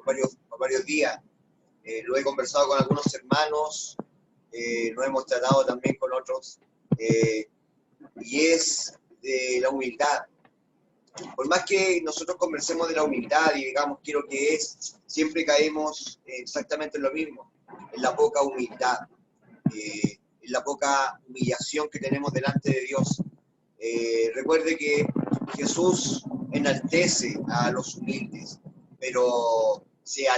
por varios días. Lo he conversado con algunos hermanos, lo hemos tratado también con otros, y es de la humildad. Por más que nosotros conversemos de la humildad y digamos qué es lo que es, siempre caemos exactamente en lo mismo, en la poca humildad, en la poca humillación que tenemos delante de Dios. Recuerde que Jesús enaltece a los humildes, pero se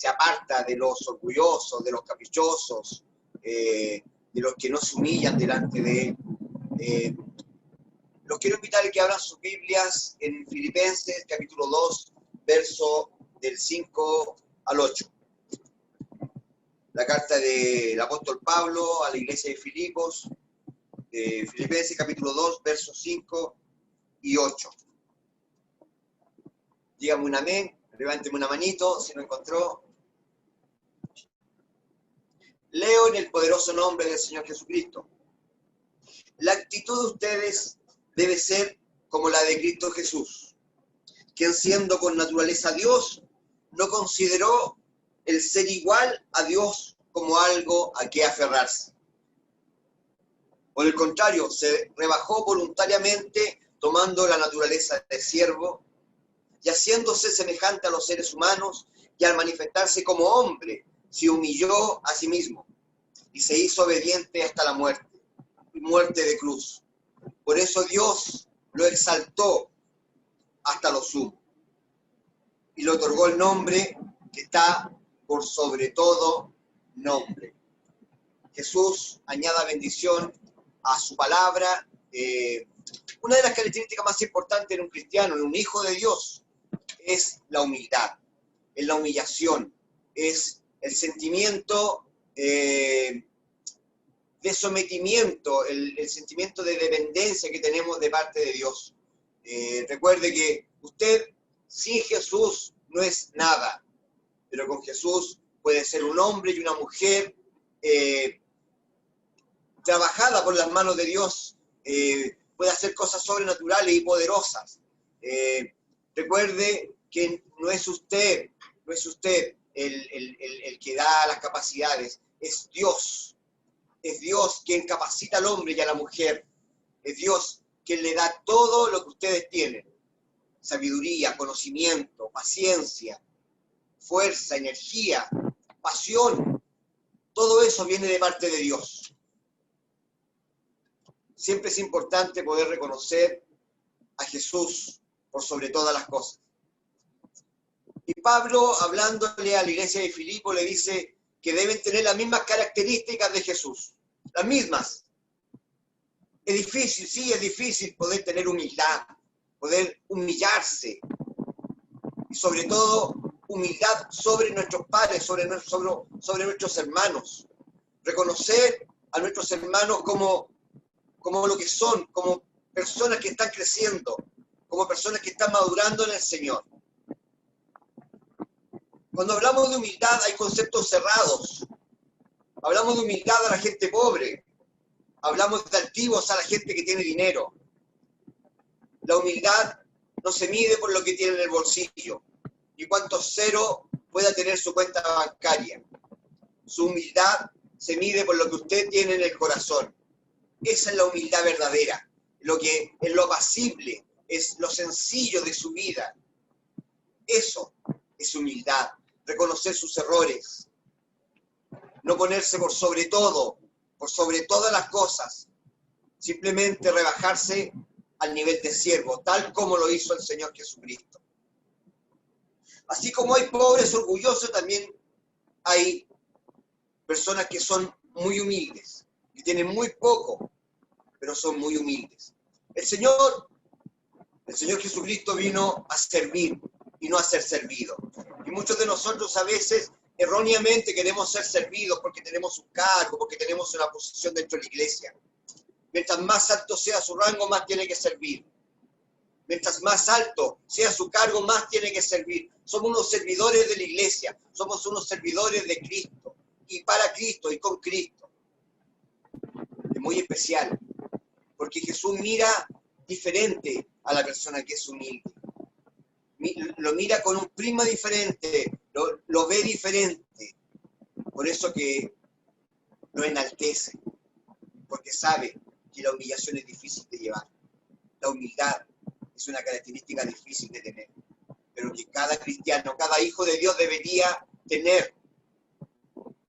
aparta de los orgullosos, de los caprichosos, de los que no se humillan delante de Él. Los quiero invitar a que abran sus Biblias en Filipenses, capítulo 2, verso del 5 al 8. La carta del apóstol Pablo a la iglesia de Filipos, Filipenses, capítulo 2, versos 5 y 8. Dígame un amén, levánteme una manito, si lo encontró. Leo en el poderoso nombre del Señor Jesucristo. La actitud de ustedes debe ser como la de Cristo Jesús, quien siendo con naturaleza Dios, no consideró el ser igual a Dios como algo a que aferrarse. Por el contrario, se rebajó voluntariamente tomando la naturaleza de siervo y haciéndose semejante a los seres humanos, y al manifestarse como hombre, se humilló a sí mismo y se hizo obediente hasta la muerte, y muerte de cruz. Por eso Dios lo exaltó hasta lo sumo y le otorgó el nombre que está por sobre todo nombre. Jesús añada bendición a su palabra. Una de las características más importantes en un cristiano, en un hijo de Dios, es la humildad, es la humillación, es el sentimiento de sometimiento, el sentimiento de dependencia que tenemos de parte de Dios. Recuerde que usted sin Jesús no es nada, pero con Jesús puede ser un hombre y una mujer trabajada por las manos de Dios, puede hacer cosas sobrenaturales y poderosas. Recuerde que no es usted el que da las capacidades, es Dios. Es Dios quien capacita al hombre y a la mujer. Es Dios quien le da todo lo que ustedes tienen. Sabiduría, conocimiento, paciencia, fuerza, energía, pasión. Todo eso viene de parte de Dios. Siempre es importante poder reconocer a Jesús por sobre todas las cosas. Y Pablo, hablándole a la iglesia de Filipo, le dice que deben tener las mismas características de Jesús. Las mismas. Es difícil, sí, es difícil poder tener humildad, poder humillarse. Y sobre todo, humildad sobre nuestros padres, sobre nuestros hermanos. Reconocer a nuestros hermanos como lo que son, como personas que están creciendo, como personas que están madurando en el Señor. Cuando hablamos de humildad hay conceptos cerrados. Hablamos de humildad a la gente pobre. Hablamos de altivos a la gente que tiene dinero. La humildad no se mide por lo que tiene en el bolsillo, ni cuántos ceros pueda tener su cuenta bancaria. Su humildad se mide por lo que usted tiene en el corazón. Esa es la humildad verdadera. Lo que es lo pasible, es lo sencillo de su vida. Eso es humildad. Reconocer sus errores. No ponerse por sobre todo, por sobre todas las cosas. Simplemente rebajarse al nivel de siervo, tal como lo hizo el Señor Jesucristo. Así como hay pobres orgullosos, también hay personas que son muy humildes, que tienen muy poco, pero son muy humildes. El Señor Jesucristo vino a servir y no a ser servido. Y muchos de nosotros a veces erróneamente queremos ser servidos porque tenemos un cargo, porque tenemos una posición dentro de la iglesia. Mientras más alto sea su rango, más tiene que servir. Mientras más alto sea su cargo, más tiene que servir. Somos unos servidores de la iglesia, somos unos servidores de Cristo, y para Cristo y con Cristo. Es muy especial, porque Jesús mira diferente a la persona que es humilde. lo mira con un prisma diferente, lo ve diferente. Por eso que lo enaltece, porque sabe que la humillación es difícil de llevar. La humildad es una característica difícil de tener, pero que cada cristiano, cada hijo de Dios debería tener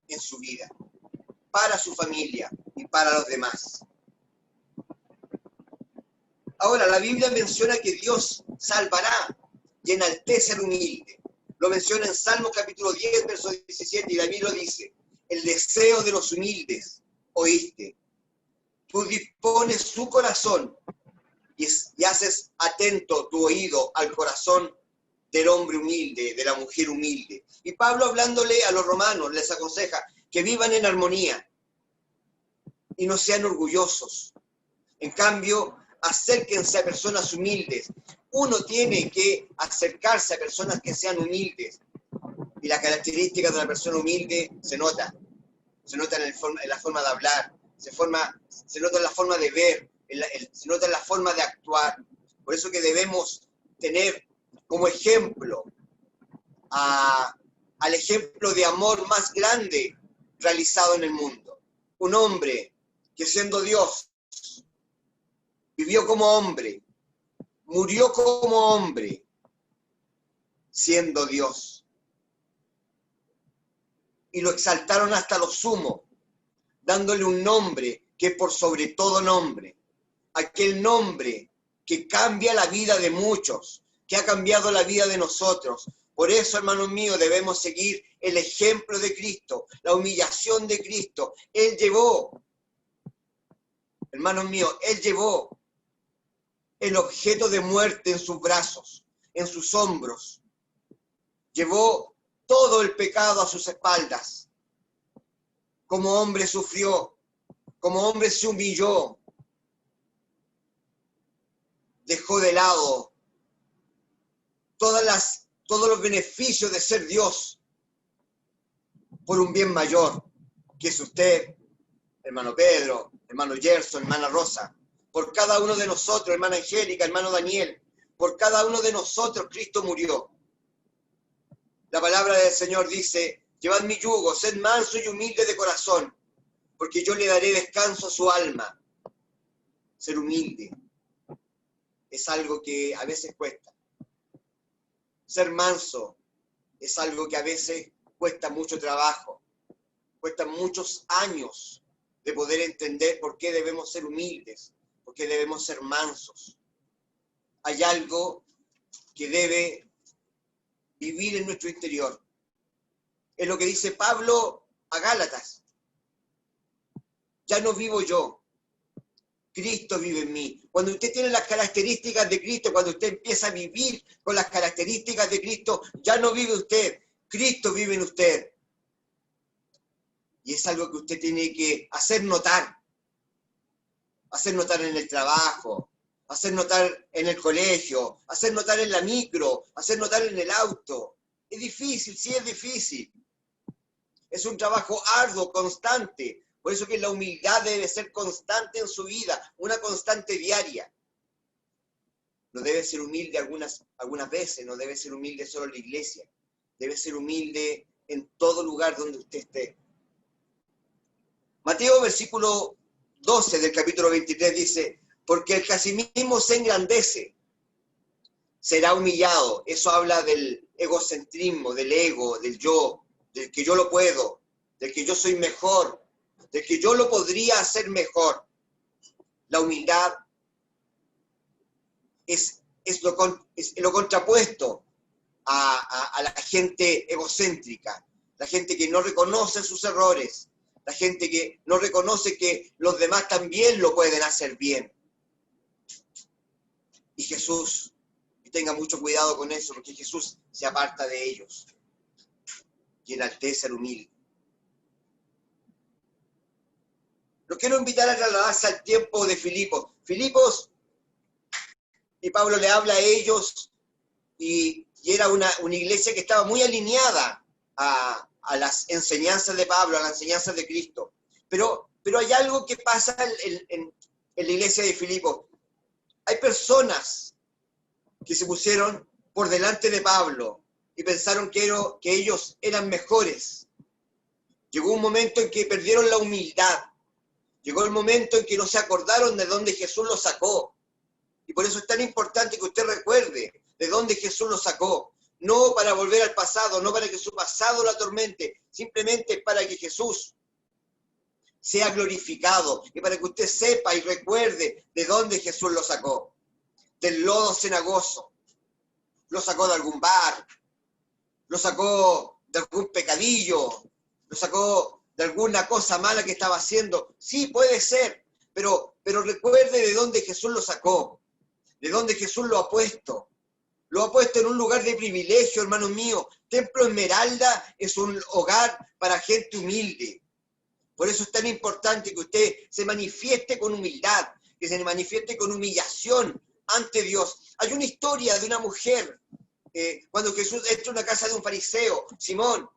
en su vida, para su familia y para los demás. Ahora, la Biblia menciona que Dios salvará y enaltece al humilde. Lo menciona en Salmos capítulo 10, verso 17, y David lo dice: el deseo de los humildes oíste. Tú dispones su corazón y haces atento tu oído al corazón del hombre humilde, de la mujer humilde. Y Pablo, hablándole a los romanos, les aconseja que vivan en armonía y no sean orgullosos. En cambio, acérquense a personas humildes. Uno tiene que acercarse a personas que sean humildes. Y las características de una persona humilde se nota en la forma de hablar, se nota en la forma de ver, se nota en la forma de actuar. Por eso que debemos tener como ejemplo al ejemplo de amor más grande realizado en el mundo. Un hombre que, siendo Dios, vivió como hombre, murió como hombre, siendo Dios. Y lo exaltaron hasta lo sumo, dándole un nombre que por sobre todo nombre. Aquel nombre que cambia la vida de muchos, que ha cambiado la vida de nosotros. Por eso, hermanos míos, debemos seguir el ejemplo de Cristo, la humillación de Cristo. Él llevó, hermanos míos, Él llevó el objeto de muerte en sus brazos, en sus hombros. Llevó todo el pecado a sus espaldas. Como hombre sufrió, como hombre se humilló. Dejó de lado todos los beneficios de ser Dios por un bien mayor, que es usted, hermano Pedro, hermano Gerson, hermana Rosa. Por cada uno de nosotros, hermana Angélica, hermano Daniel, por cada uno de nosotros Cristo murió. La palabra del Señor dice: llevad mi yugo, sed manso y humilde de corazón, porque yo le daré descanso a su alma. Ser humilde es algo que a veces cuesta. Ser manso es algo que a veces cuesta mucho trabajo, cuesta muchos años de poder entender por qué debemos ser humildes, por qué debemos ser mansos. Hay algo que debe vivir en nuestro interior. Es lo que dice Pablo a Gálatas: ya no vivo yo, Cristo vive en mí. Cuando usted tiene las características de Cristo, cuando usted empieza a vivir con las características de Cristo, ya no vive usted, Cristo vive en usted. Y es algo que usted tiene que hacer notar en el trabajo, hacer notar en el colegio, hacer notar en la micro, hacer notar en el auto. Es difícil, sí es difícil. Es un trabajo arduo, constante. Por eso que la humildad debe ser constante en su vida, una constante diaria. No debe ser humilde algunas veces, no debe ser humilde solo en la iglesia. Debe ser humilde en todo lugar donde usted esté. Mateo, versículo 12 del capítulo 23 dice: porque el que a sí mismo se engrandece será humillado. Eso habla del egocentrismo, del ego, del yo, del que yo lo puedo, del que yo soy mejor, del que yo lo podría hacer mejor. La humildad es lo contrapuesto a la gente egocéntrica, la gente que no reconoce sus errores, la gente que no reconoce que los demás también lo pueden hacer bien. Y Jesús, y tenga mucho cuidado con eso, porque Jesús se aparta de ellos y enaltece al humilde. Los quiero invitar a trasladarse al tiempo de Filipos. Filipos, y Pablo le habla a ellos, y era una iglesia que estaba muy alineada a las enseñanzas de Pablo, a las enseñanzas de Cristo. Pero hay algo que pasa en la iglesia de Filipos. Hay personas que se pusieron por delante de Pablo y pensaron que ellos eran mejores. Llegó un momento en que perdieron la humildad. Llegó el momento en que no se acordaron de dónde Jesús los sacó. Y por eso es tan importante que usted recuerde de dónde Jesús los sacó. No para volver al pasado, no para que su pasado lo atormente, simplemente para que Jesús sea glorificado y para que usted sepa y recuerde de dónde Jesús lo sacó. Del lodo cenagoso. Lo sacó de algún bar, lo sacó de algún pecadillo, lo sacó de alguna cosa mala que estaba haciendo. Sí, puede ser, pero recuerde de dónde Jesús lo sacó, de dónde Jesús lo ha puesto. Lo ha puesto en un lugar de privilegio, hermano mío. Templo Esmeralda es un hogar para gente humilde. Por eso es tan importante que usted se manifieste con humildad, que se manifieste con humillación ante Dios. Hay una historia de una mujer, cuando Jesús entra a una casa de un fariseo, Simón,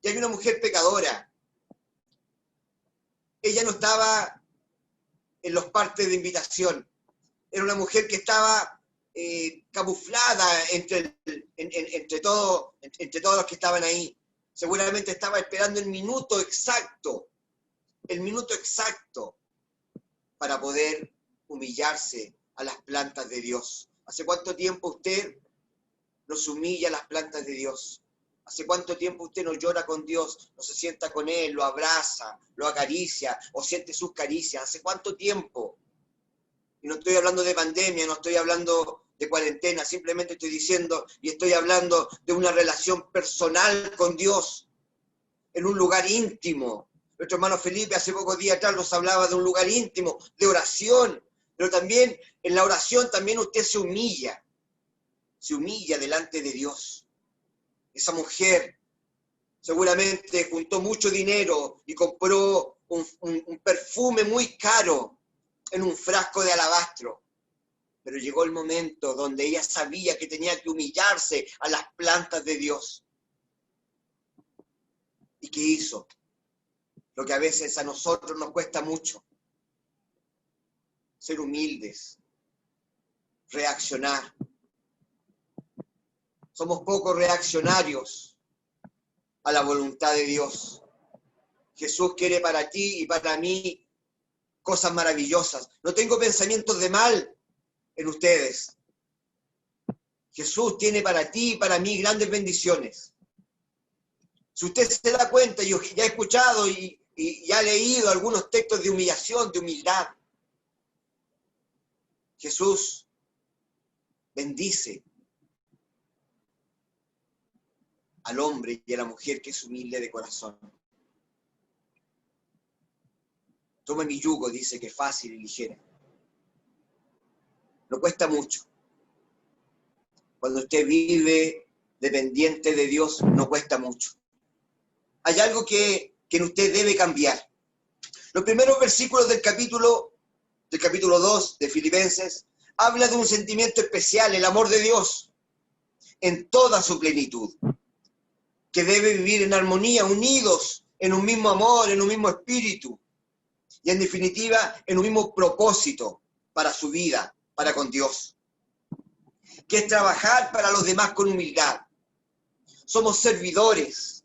y hay una mujer pecadora. Ella no estaba en los partes de invitación. Era una mujer que estaba camuflada entre todos los que estaban ahí. Seguramente estaba esperando el minuto exacto para poder humillarse a las plantas de Dios. ¿Hace cuánto tiempo usted no se humilla a las plantas de Dios? ¿Hace cuánto tiempo usted no llora con Dios, no se sienta con Él, lo abraza, lo acaricia o siente sus caricias? ¿Hace cuánto tiempo? Y no estoy hablando de pandemia, no estoy hablando de cuarentena, simplemente estoy diciendo y estoy hablando de una relación personal con Dios, en un lugar íntimo. Nuestro hermano Felipe hace pocos días atrás nos hablaba de un lugar íntimo, de oración, pero también en la oración también usted se humilla delante de Dios. Esa mujer seguramente juntó mucho dinero y compró un perfume muy caro en un frasco de alabastro. Pero llegó el momento donde ella sabía que tenía que humillarse a las plantas de Dios. ¿Y qué hizo? Lo que a veces a nosotros nos cuesta mucho. Ser humildes. Reaccionar. Somos poco reaccionarios a la voluntad de Dios. Jesús quiere para ti y para mí cosas maravillosas. No tengo pensamientos de mal en ustedes. Jesús tiene para ti y para mí grandes bendiciones. Si usted se da cuenta, yo ya he escuchado y ya he leído algunos textos de humillación, de humildad. Jesús bendice al hombre y a la mujer que es humilde de corazón. Toma mi yugo, dice que es fácil y ligera. No cuesta mucho. Cuando usted vive dependiente de Dios, no cuesta mucho. Hay algo que usted debe cambiar. Los primeros versículos del capítulo 2 de Filipenses habla de un sentimiento especial, el amor de Dios, en toda su plenitud, que debe vivir en armonía, unidos en un mismo amor, en un mismo espíritu, y en definitiva, en un mismo propósito para su vida, para con Dios, que es trabajar para los demás con humildad. Somos servidores.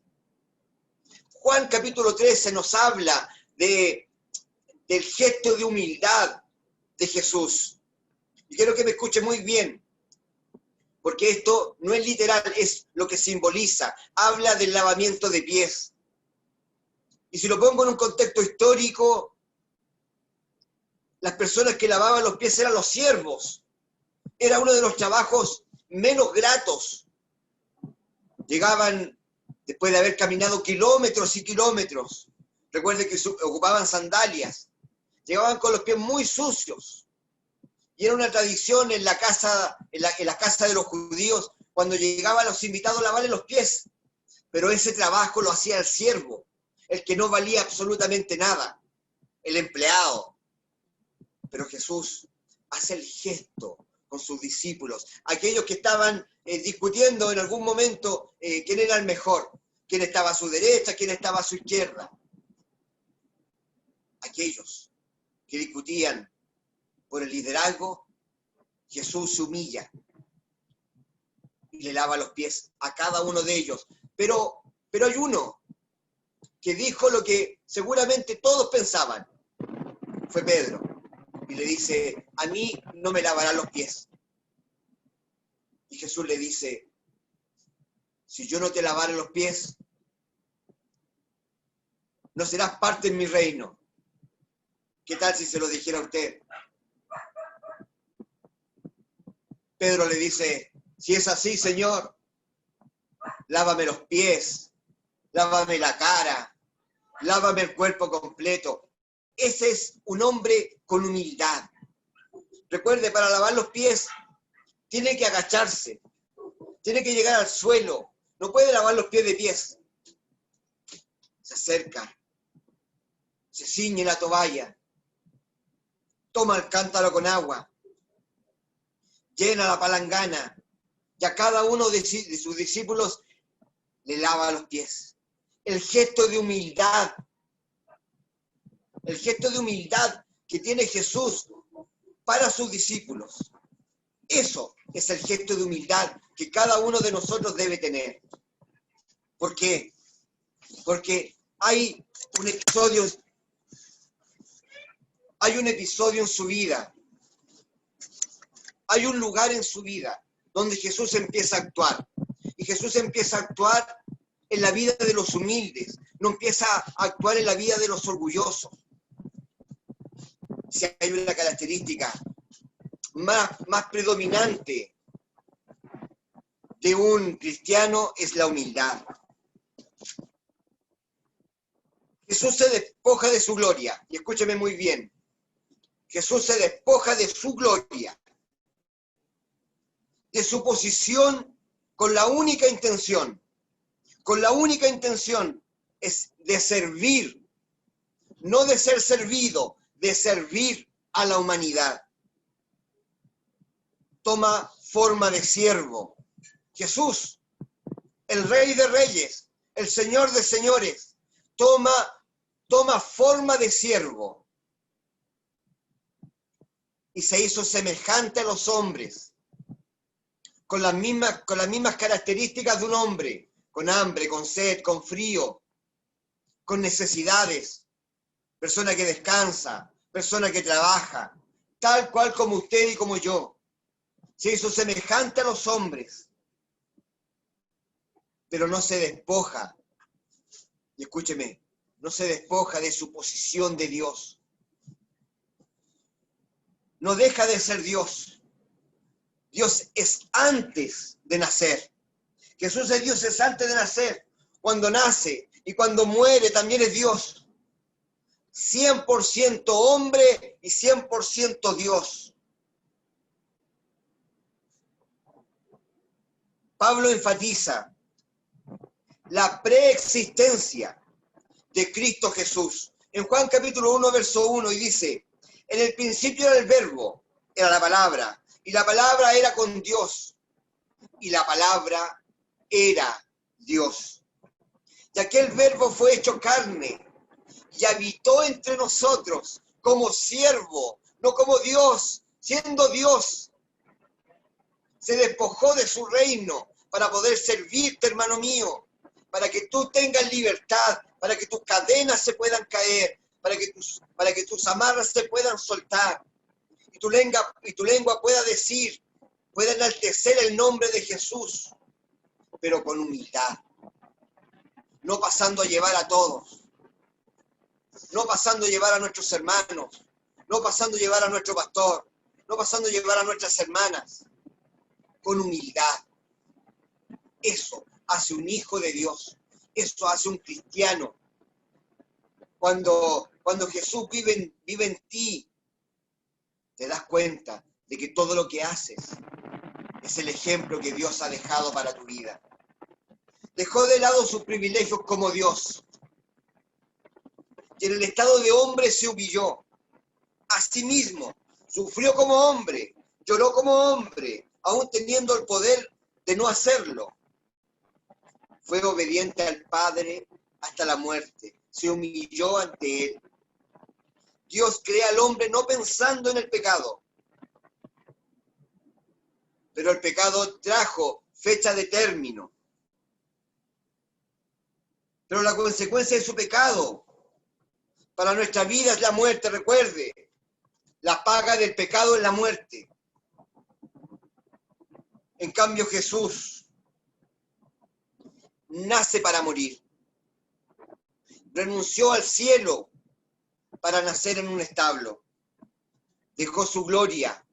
Juan capítulo 13 nos habla del gesto de humildad de Jesús. Y quiero que me escuche muy bien, porque esto no es literal, es lo que simboliza. Habla del lavamiento de pies. Y si lo pongo en un contexto histórico, las personas que lavaban los pies eran los siervos. Era uno de los trabajos menos gratos. Llegaban después de haber caminado kilómetros y kilómetros. Recuerden que ocupaban sandalias. Llegaban con los pies muy sucios. Y era una tradición en la casa de los judíos, cuando llegaban los invitados a lavarle los pies. Pero ese trabajo lo hacía el siervo, el que no valía absolutamente nada, el empleado. Pero Jesús hace el gesto con sus discípulos, aquellos que estaban discutiendo en algún momento quién era el mejor, quién estaba a su derecha, quién estaba a su izquierda. Aquellos que discutían por el liderazgo, Jesús se humilla y le lava los pies a cada uno de ellos. Pero hay uno que dijo lo que seguramente todos pensaban. Fue Pedro. Y le dice, a mí no me lavarán los pies. Y Jesús le dice, si yo no te lavare los pies, no serás parte en mi reino. ¿Qué tal si se lo dijera a usted? Pedro le dice, si es así, Señor, lávame los pies, lávame la cara, lávame el cuerpo completo. Ese es un hombre con humildad. Recuerde, para lavar los pies, tiene que agacharse, tiene que llegar al suelo, no puede lavar los pies de pies. Se acerca, se ciñe la toalla, toma el cántaro con agua, llena la palangana y a cada uno de sus discípulos le lava los pies. El gesto de humildad que tiene Jesús para sus discípulos. Eso es el gesto de humildad que cada uno de nosotros debe tener. ¿Por qué? Porque hay un episodio en su vida, hay un lugar en su vida donde Jesús empieza a actuar. Y Jesús empieza a actuar en la vida de los humildes, no empieza a actuar en la vida de los orgullosos. Si hay una característica más predominante de un cristiano, es la humildad. Jesús se despoja de su gloria, y escúcheme muy bien, Jesús se despoja de su gloria, de su posición, con la única intención es de servir, no de ser servido, de servir a la humanidad. Toma forma de siervo. Jesús, el Rey de Reyes, el Señor de Señores, toma forma de siervo y se hizo semejante a los hombres, con las mismas características de un hombre, con hambre, con sed, con frío, con necesidades, persona que descansa, persona que trabaja, tal cual como usted y como yo. Se hizo semejante a los hombres, pero no se despoja, y escúcheme, no se despoja de su posición de Dios. No deja de ser Dios. Dios es antes de nacer. Jesús es Dios, es antes de nacer. Cuando nace y cuando muere también es Dios. 100% hombre y 100% Dios. Pablo enfatiza la preexistencia de Cristo Jesús. En Juan capítulo 1, verso 1, y dice, en el principio era el verbo, era la palabra, y la palabra era con Dios, y la palabra era Dios. Y aquel verbo fue hecho carne, y habitó entre nosotros como siervo, no como Dios, siendo Dios. Se despojó de su reino para poder servirte, hermano mío, para que tú tengas libertad, para que tus cadenas se puedan caer, para que tus amarras se puedan soltar, y tu lengua pueda decir, pueda enaltecer el nombre de Jesús, pero con humildad, no pasando a llevar a todos, no pasando a llevar a nuestros hermanos, no pasando a llevar a nuestro pastor, no pasando a llevar a nuestras hermanas, con humildad. Eso hace un hijo de Dios, eso hace un cristiano. Cuando Jesús vive en ti, te das cuenta de que todo lo que haces es el ejemplo que Dios ha dejado para tu vida. Dejó de lado sus privilegios como Dios. Y en el estado de hombre se humilló. A sí mismo, sufrió como hombre, lloró como hombre, aún teniendo el poder de no hacerlo. Fue obediente al Padre hasta la muerte. Se humilló ante Él. Dios crea al hombre no pensando en el pecado. Pero el pecado trajo fecha de término. Pero la consecuencia de su pecado para nuestra vida es la muerte, recuerde. La paga del pecado es la muerte. En cambio, Jesús nace para morir. Renunció al cielo para nacer en un establo. Dejó su gloria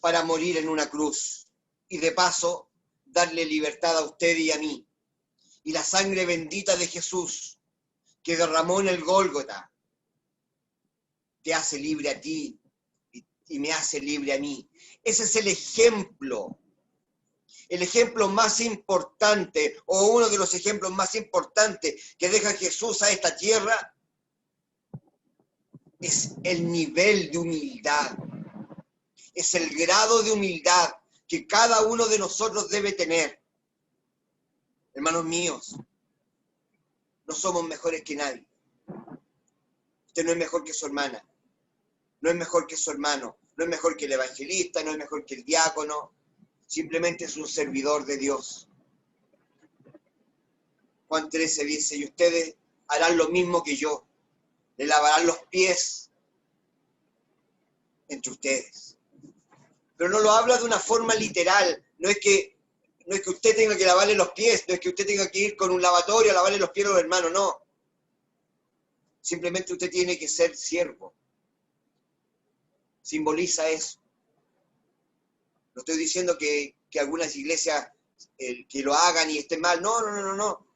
para morir en una cruz. Y de paso, darle libertad a usted y a mí. Y la sangre bendita de Jesús que derramó en el Gólgota te hace libre a ti y me hace libre a mí. Ese es el ejemplo más importante, o uno de los ejemplos más importantes que deja Jesús a esta tierra, es el nivel de humildad, es el grado de humildad que cada uno de nosotros debe tener. Hermanos míos, no somos mejores que nadie. Usted no es mejor que su hermana, no es mejor que su hermano, no es mejor que el evangelista, no es mejor que el diácono, simplemente es un servidor de Dios. Juan 13 dice, y ustedes harán lo mismo que yo, le lavarán los pies entre ustedes. Pero no lo habla de una forma literal, no es que usted tenga que lavarle los pies, no es que usted tenga que ir con un lavatorio a lavarle los pies a los hermanos, no. Simplemente usted tiene que ser siervo. Simboliza eso. No estoy diciendo que algunas iglesias que lo hagan y estén mal. No.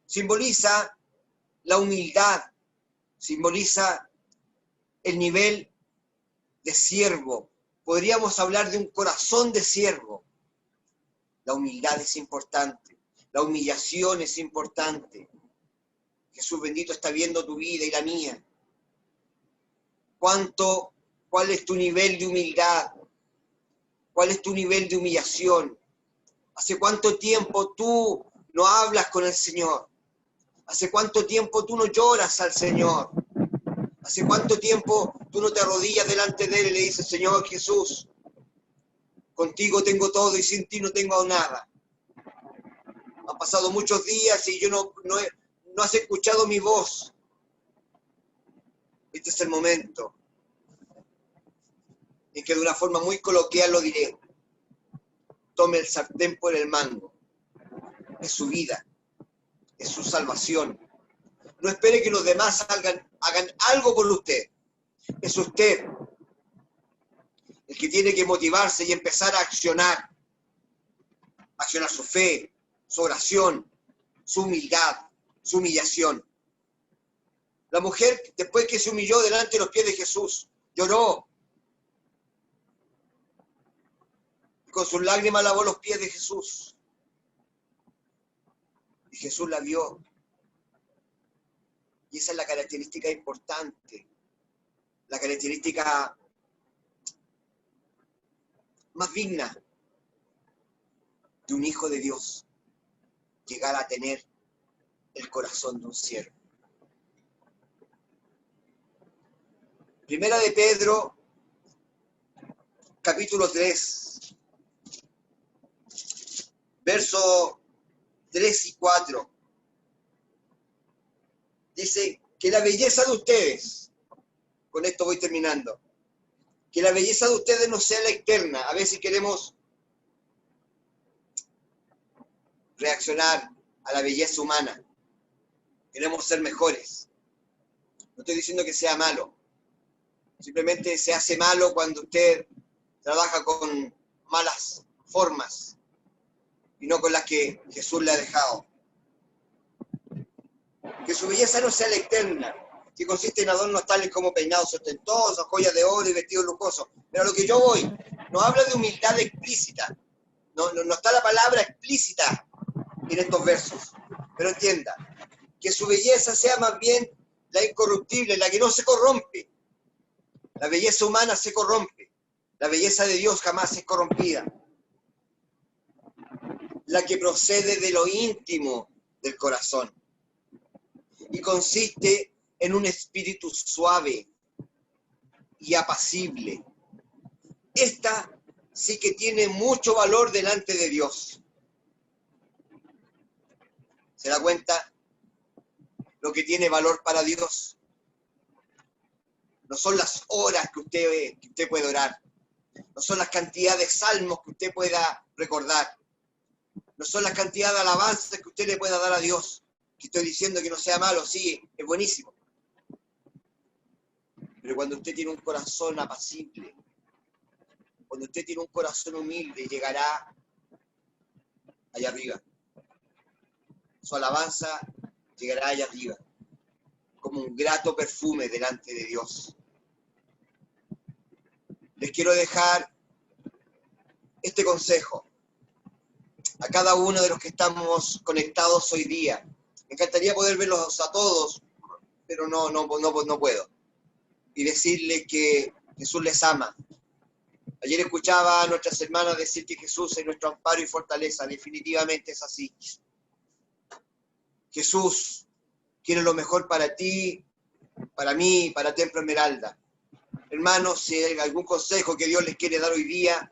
Simboliza la humildad. Simboliza el nivel de siervo. Podríamos hablar de un corazón de siervo. La humildad es importante. La humillación es importante. Jesús bendito está viendo tu vida y la mía. ¿Cuál es tu nivel de humildad? ¿Cuál es tu nivel de humillación? ¿Hace cuánto tiempo tú no hablas con el Señor? ¿Hace cuánto tiempo tú no lloras al Señor? ¿Hace cuánto tiempo tú no te arrodillas delante de Él y le dices, Señor Jesús, contigo tengo todo y sin ti no tengo nada? Han pasado muchos días y yo no has escuchado mi voz. Este es el momento en que de una forma muy coloquial lo diré. Tome el sartén por el mango. Es su vida, es su salvación. No espere que los demás hagan algo por usted. Es usted el que tiene que motivarse y empezar a accionar. Accionar su fe, su oración, su humildad, su humillación. La mujer, después que se humilló delante de los pies de Jesús, lloró. Y con sus lágrimas lavó los pies de Jesús. Y Jesús la vio. Y esa es la característica importante. La característica más digna de un hijo de Dios. Llegar a tener el corazón de un siervo. Primera de Pedro, capítulo 3, verso 3 y 4. Dice que la belleza de ustedes, con esto voy terminando, que la belleza de ustedes no sea la externa. A veces queremos reaccionar a la belleza humana. Queremos ser mejores. No estoy diciendo que sea malo. Simplemente se hace malo cuando usted trabaja con malas formas y no con las que Jesús le ha dejado. Que su belleza no sea la externa, que consiste en adornos tales como peinados ostentosos, joyas de oro y vestidos lujosos. Pero a lo que yo voy, no habla de humildad explícita. No está la palabra explícita en estos versos. Pero entienda, que su belleza sea más bien la incorruptible, la que no se corrompe. La belleza humana se corrompe. La belleza de Dios jamás es corrompida. La que procede de lo íntimo del corazón. Y consiste en un espíritu suave y apacible. Esta sí que tiene mucho valor delante de Dios. ¿Se da cuenta lo que tiene valor para Dios? No son las horas que usted puede orar. No son las cantidades de salmos que usted pueda recordar. No son las cantidades de alabanzas que usted le pueda dar a Dios. Que estoy diciendo que no sea malo, sí, es buenísimo. Pero cuando usted tiene un corazón apacible, cuando usted tiene un corazón humilde, llegará allá arriba. Su alabanza llegará allá arriba, como un grato perfume delante de Dios. Les quiero dejar este consejo a cada uno de los que estamos conectados hoy día. Me encantaría poder verlos a todos, pero no puedo. Y decirles que Jesús les ama. Ayer escuchaba a nuestras hermanas decir que Jesús es nuestro amparo y fortaleza. Definitivamente es así. Jesús quiere lo mejor para ti, para mí, para Templo Esmeralda. Hermanos, si hay algún consejo que Dios les quiere dar hoy día,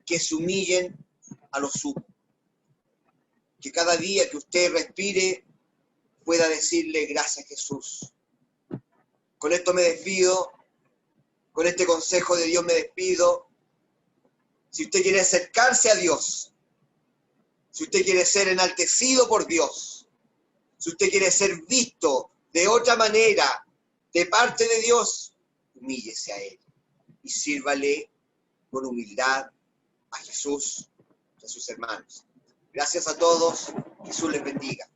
que se humillen a lo sumo. Que cada día que usted respire pueda decirle gracias Jesús. Con esto me despido, con este consejo de Dios me despido. Si usted quiere acercarse a Dios, si usted quiere ser enaltecido por Dios, si usted quiere ser visto de otra manera de parte de Dios, humíllese a Él y sírvale con humildad a Jesús y a sus hermanos. Gracias a todos, Jesús les bendiga.